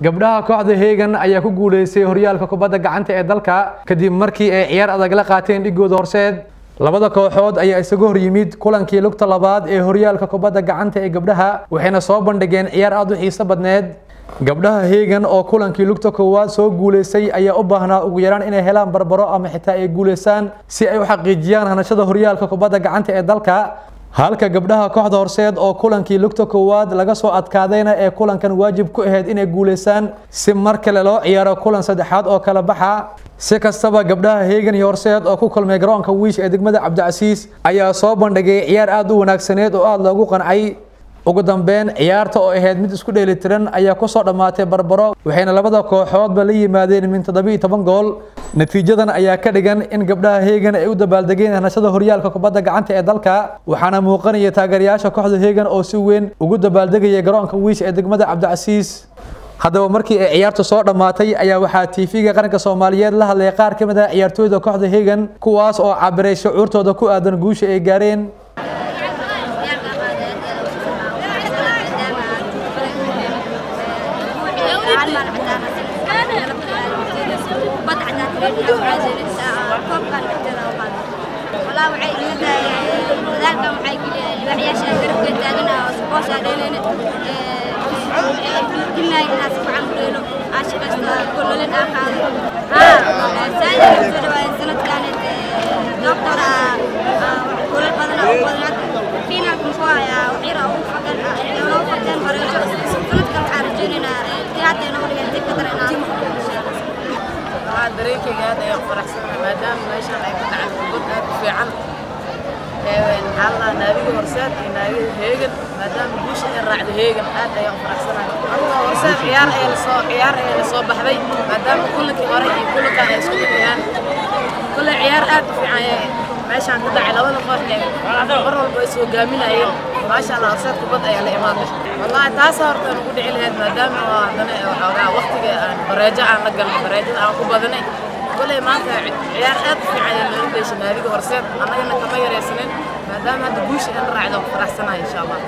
gabdhaha kooxda Hegan ayaa ku guuleystay horyaalka kubadda gacanta ee dalka kadib markii ay ciyaar adag la qaateen dhigooda Horseed. labada kooxood ayaa isaga hor yimid kulankii lugta labaad ee horyaalka kubadda gacanta ee gabdhaha waxayna soo bandhigeen ciyaar aad u xiiso badneed. gabdhaha Hegan oo kulankii lugta koowaad soo guuleystay ayaa u baahnaa ugu yaraan inay helaan barbaro ama xitaa ay guuleystaan si ay u xaqiijiyaan hanashada horyaalka kubadda gacanta ee dalka. halka gabdhaha kooxda Horseed oo kulankii lugta koowaad laga soo adkaadayna ee kulankan waajib ku ahayd inay guuleystaan si mar kale loo ciyaaro kulan saddexaad oo kala baxa. si kastaba gabdhaha Hegan iyo Horseed oo ku kulmay garoonka Wiish ee degmada Cabdicasiis ayaa soo bandhigay ciyaar aad u wanaagsaneed oo aad loogu qancay. ugu dambeyn ciyaarta oo ahayd mid isku dheelitiran ayaa ku soo dhamaatay barbaro waxayna labada kooxoodba la yimaadeen min 17 gool. natiijadan ayaa ka dhigan in gabdhaha Hegan ay u dabaaldegeen hanashada horyaalka kubadda gacanta ee dalka waxaana muuqanaya taageerayaasha kooxda Hegan oo si weyn ugu dabaaldegaya garoonka Wiish ee degmada Cabdicasiis. haddaba markii ay ciyaartu soo dhamaatay ayaa waxaa TV-ga qaranka Soomaaliyeed la hadlay qaar ka mid ah ciyaartooyda kooxda Hegan kuwaas oo cabiray shucuurtooda ku aadan guusha ay gaareen. dareenkayga aad ayaan faraxsanahay maadaama meeshaan ay ka dhacay kubad aad u fiican naadiga Horseed iyo naadiga Hegan maadaama guusha ay raacday Hegan aad ayaan faraxsanahay. Horseed ciyaar ay la soo baxday maadaama kulankii hore iyo kulankan ay isku dhigayaan kulli ciyaar aad u fiican meeshaan ka dhacay labada koox mar walba ay soo gaaminayeen maasha Allah Horseed kubad ayaa la imaaday wallahi taas horta ugu dhici lahayd maadaama waxoogaa waqtiga aan bareejo aan la galnay bareejada aan ku badanay kulli maanta ciyaar aad u fiican ay la dhashay naadiga Horseed annagana kama yareysanin maadaama hadda guusha in raacdo faraxsanahay insha Allah.